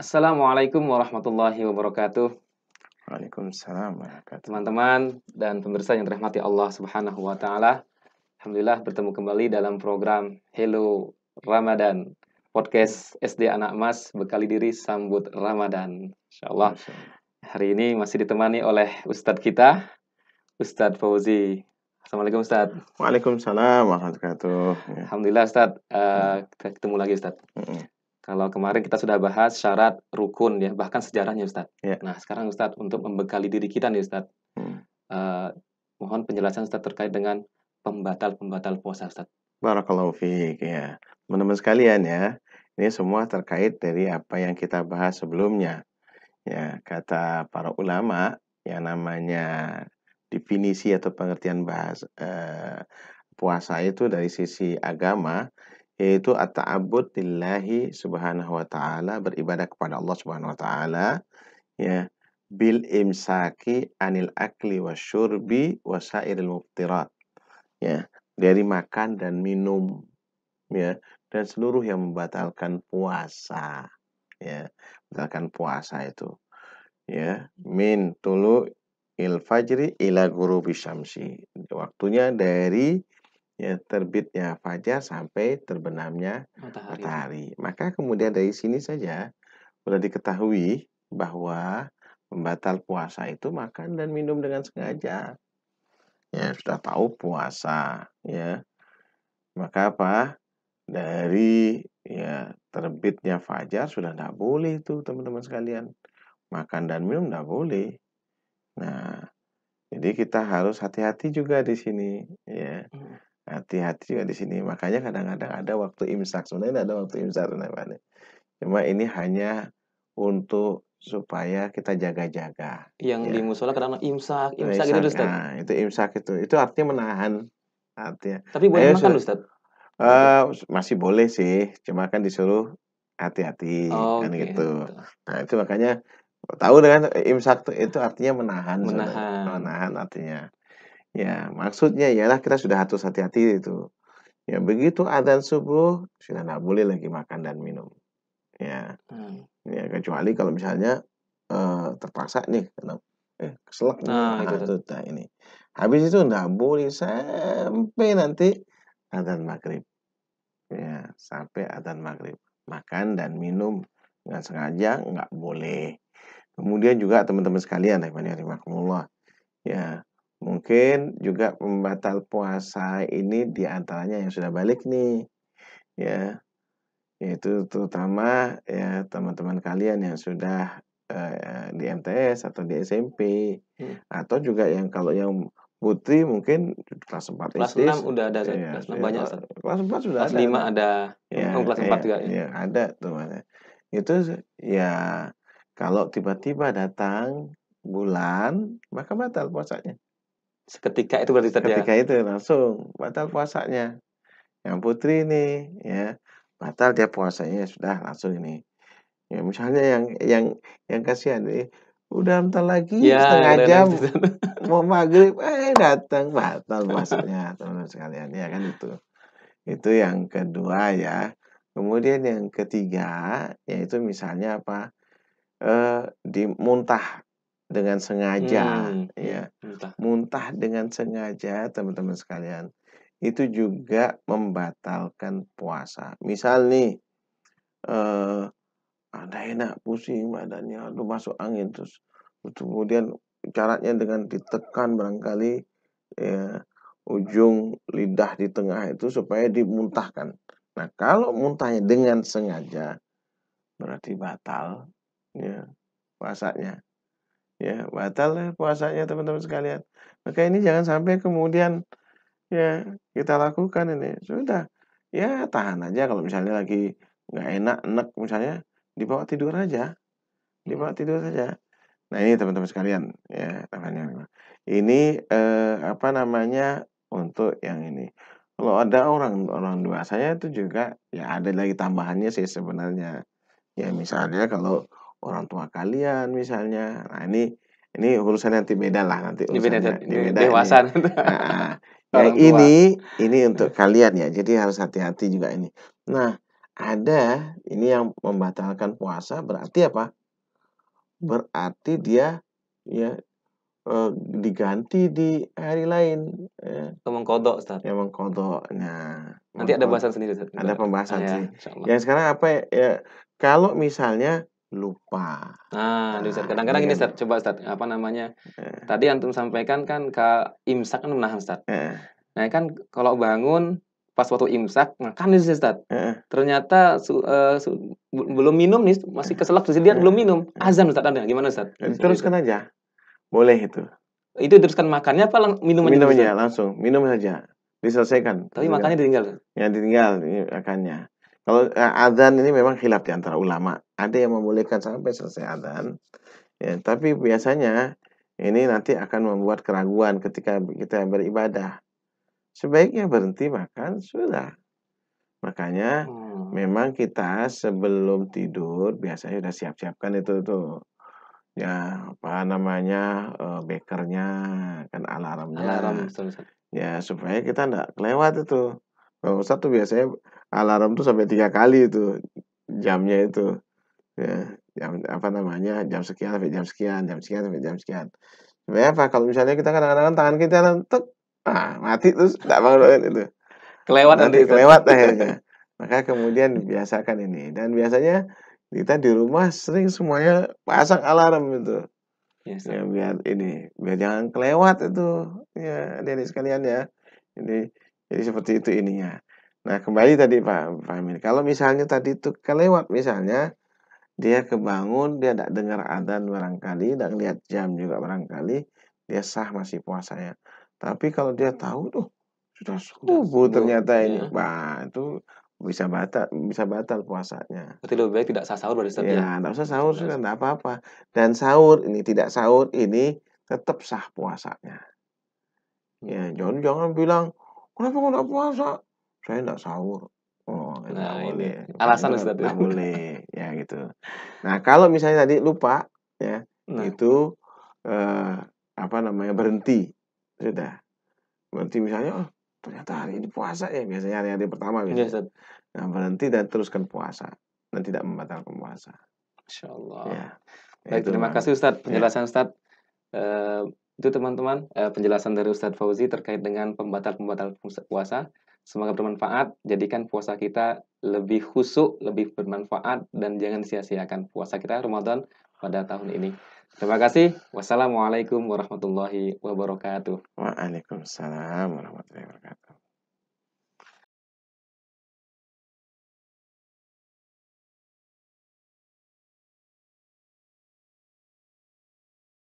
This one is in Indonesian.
Assalamualaikum warahmatullahi wabarakatuh. Waalaikumsalam warahmatullahi Teman-teman dan pemirsa yang dirahmati Allah Subhanahu wa taala. Alhamdulillah bertemu kembali dalam program Hello Ramadan. Podcast SD Anak Mas bekali diri sambut Ramadan. Insyaallah wabarakatuh. hari ini masih ditemani oleh Ustadz kita, Ustadz Fauzi. Assalamualaikum Ustadz. Waalaikumsalam warahmatullahi wabarakatuh. Ya. Alhamdulillah Ustadz, kita ketemu lagi Ustadz. Mm-mm. Kalau kemarin kita sudah bahas syarat rukun ya, bahkan sejarahnya Ustadz. Ya. Nah, sekarang Ustadz untuk membekali diri kita nih Ustadz, mohon penjelasan Ustadz terkait dengan pembatal-pembatal puasa Ustadz. Barakallahu fiik ya. Teman-teman sekalian ya, ini semua terkait dari apa yang kita bahas sebelumnya. Ya, kata para ulama yang namanya definisi atau pengertian puasa itu dari sisi agama yaitu at-ta'abbud lillahi subhanahu wa ta'ala, beribadah kepada Allah subhanahu wa ta'ala ya, bil imsaki anil akli wasyurbi wasairil muftirat ya, dari makan dan minum ya, dan seluruh yang membatalkan puasa ya, membatalkan puasa itu ya, min tulu il fajri ila ghurubi syamsi, waktunya dari ya terbitnya fajar sampai terbenamnya matahari. Maka kemudian dari sini saja sudah diketahui bahwa pembatal puasa itu makan dan minum dengan sengaja. Ya, sudah tahu puasa ya. Maka apa? Dari ya terbitnya fajar sudah tidak boleh itu teman-teman sekalian. Makan dan minum tidak boleh. Nah, jadi kita harus hati-hati juga di sini ya. Hati-hati juga di sini. Makanya kadang-kadang ada waktu imsak. Sebenarnya ada waktu imsak. Cuma ini hanya untuk supaya kita jaga-jaga. Yang Ya. di musola kadang imsak gitu Imsak, Ustadz. nah, itu imsak itu artinya menahan. Artinya. Tapi boleh makan Ustadz? Masih boleh sih. Cuma kan disuruh hati-hati kan Oke, gitu. gitu. Nah itu makanya tahu dengan imsak itu artinya menahan. Menahan. Artinya. Ya, maksudnya ialah kita sudah harus hati-hati itu. Ya, begitu adzan subuh sudah tidak boleh lagi makan dan minum. Ya, ya kecuali kalau misalnya terpaksa nih, keselak Gitu. ini. Habis itu tidak boleh sampai nanti adzan maghrib. Ya, sampai adzan maghrib. Makan dan minum dengan sengaja nggak boleh. Kemudian juga teman-teman sekalian, rahimakumullah. Ya, mungkin juga pembatal puasa ini diantaranya yang sudah balik nih, ya, yaitu terutama ya teman-teman kalian yang sudah di MTS atau di SMP, atau juga yang kalau yang putri mungkin kelas 4 Kelas SD, 6 udah ada, ya, kelas 6 banyak Ustadz. kelas 4 sudah Kelas ada. 5 ada, kelas 4 juga ya. Ya, ada tuh. Itu ya kalau tiba-tiba datang bulan, maka batal puasanya. Seketika itu berarti Ustadz ya? Ketika itu langsung batal puasanya. Yang putri ini ya, batal dia puasanya sudah langsung ini. Ya misalnya yang kasihan nih, udah entar lagi setengah jam mau maghrib, datang batal puasanya teman-teman sekalian ya kan itu. Itu yang kedua ya. Kemudian yang ketiga yaitu misalnya apa? Dimuntah dengan sengaja ya. Muntah dengan sengaja teman-teman sekalian. Itu juga membatalkan puasa. Misal nih ada enak pusing badannya, aduh masuk angin terus kemudian caranya dengan ditekan barangkali ya, ujung lidah di tengah itu supaya dimuntahkan. Nah, kalau muntahnya dengan sengaja berarti batal ya puasanya. Ya, batal puasanya teman-teman sekalian. Maka ini jangan sampai kemudian ya kita lakukan ini. Sudah, ya tahan aja kalau misalnya lagi nggak enak misalnya dibawa tidur aja. Dibawa tidur saja. Nah, ini teman-teman sekalian ya namanya. Ini apa namanya untuk yang ini. Kalau ada orang dewasanya itu juga ya ada lagi tambahannya sih sebenarnya. Ya misalnya kalau orang tua kalian misalnya. Nah, ini urusan nanti beda lah nanti urusannya. Ini beda dewasa. Ya ini untuk kalian ya. Jadi harus hati-hati juga ini. Nah, ada ini yang membatalkan puasa berarti apa? Berarti dia ya diganti di hari lain, Atau mengqadha, Ustaz? yang mengqadha. Nah, Nanti ada bahasan sendiri, Ustaz, ada pembahasan ya, sih. insyaallah. Yang sekarang apa ya, kalau misalnya lupa. Nah, ini Ustaz, Nah, ini kadang-kadang gini kan Ustaz, coba Ustaz, apa namanya, heeh, tadi antum sampaikan kan imsak kan menahan Ustaz. heeh, Nah, kan kalau bangun pas waktu imsak makan nih Ustaz. heeh, Ternyata belum minum nih, masih keselak terus lihat heeh, belum minum. heeh. Azan Ustaz, ada gimana Ustaz? Seperti itu. Diteruskan aja, boleh itu. Itu diteruskan makannya apa minumannya Minum dulu aja Ustaz? langsung, minum saja, diselesaikan Tapi makannya diselesaikan. ditinggal, Ustaz? Ya ditinggal ini makannya. Kalau, adzan ini memang khilaf di antara ulama. Ada yang membolehkan sampai selesai adzan, ya, tapi biasanya ini nanti akan membuat keraguan ketika kita beribadah. Sebaiknya berhenti makan, sudah. Makanya Oh, memang kita sebelum tidur biasanya sudah siap-siapkan itu tuh, ya apa namanya, bekernya, kan alarm alarmnya. betul Ustaz. Ya, supaya kita nggak kelewat itu. Kalau Ustadz tuh biasanya alarm tuh sampai 3 kali itu jamnya itu, ya. Jam apa namanya, jam sekian sampai jam sekian, jam sekian sampai jam sekian. Supaya apa, kalau misalnya kita kadang-kadang tangan kita tek, mati terus nggak bangun itu. Kelewat nanti Nanti Ustaz. kelewat akhirnya. Maka kemudian biasakan ini dan biasanya kita di rumah sering semuanya pasang alarm itu. Iya Ustaz. Ya biar ini, biar jangan kelewat itu, ya adik-adik sekalian ya. Ini jadi seperti itu ininya. Nah kembali tadi Pak Amin, kalau misalnya tadi itu kelewat misalnya, dia kebangun, dia tidak dengar adzan barangkali, tidak lihat jam juga barangkali, dia sah masih puasanya. Tapi kalau dia tahu tuh, sudah Udah subuh subuh, ternyata ini, ya. wah itu bisa batal puasanya. Berarti lebih baik tidak sahur berarti Ustaz ya? Ya, nggak usah sahur Tidak sudah, sahur. nggak apa-apa. Dan sahur ini, tidak sahur ini tetap sah puasanya. Ya, Hmm. jangan bilang, "Kenapa kau nggak puasa?" "Saya nggak sahur." Oh, itu nggak Nah ini, boleh. Pak, itu alasan kan Ustaz nggak tuh. boleh, ya gitu. Nah, kalau misalnya tadi lupa, ya, Nah, itu, eee, apa namanya, berhenti, sudah. Berhenti misalnya, "Oh, ternyata hari ini puasa ya," biasanya hari-hari pertama iya biasanya. Ustaz. Nah, berhenti dan teruskan puasa, dan tidak membatalkan puasa. Masyaallah. Ya, Baik, itu terima Pak. kasih Ustaz Ya. penjelasan Ustaz. Itu teman-teman, penjelasan dari Ustadz Fauzi terkait dengan pembatal-pembatal puasa. Semoga bermanfaat, jadikan puasa kita lebih khusyuk, lebih bermanfaat, dan jangan sia-siakan puasa kita Ramadan pada tahun ini. Terima kasih. Wassalamualaikum warahmatullahi wabarakatuh. Waalaikumsalam warahmatullahi wabarakatuh.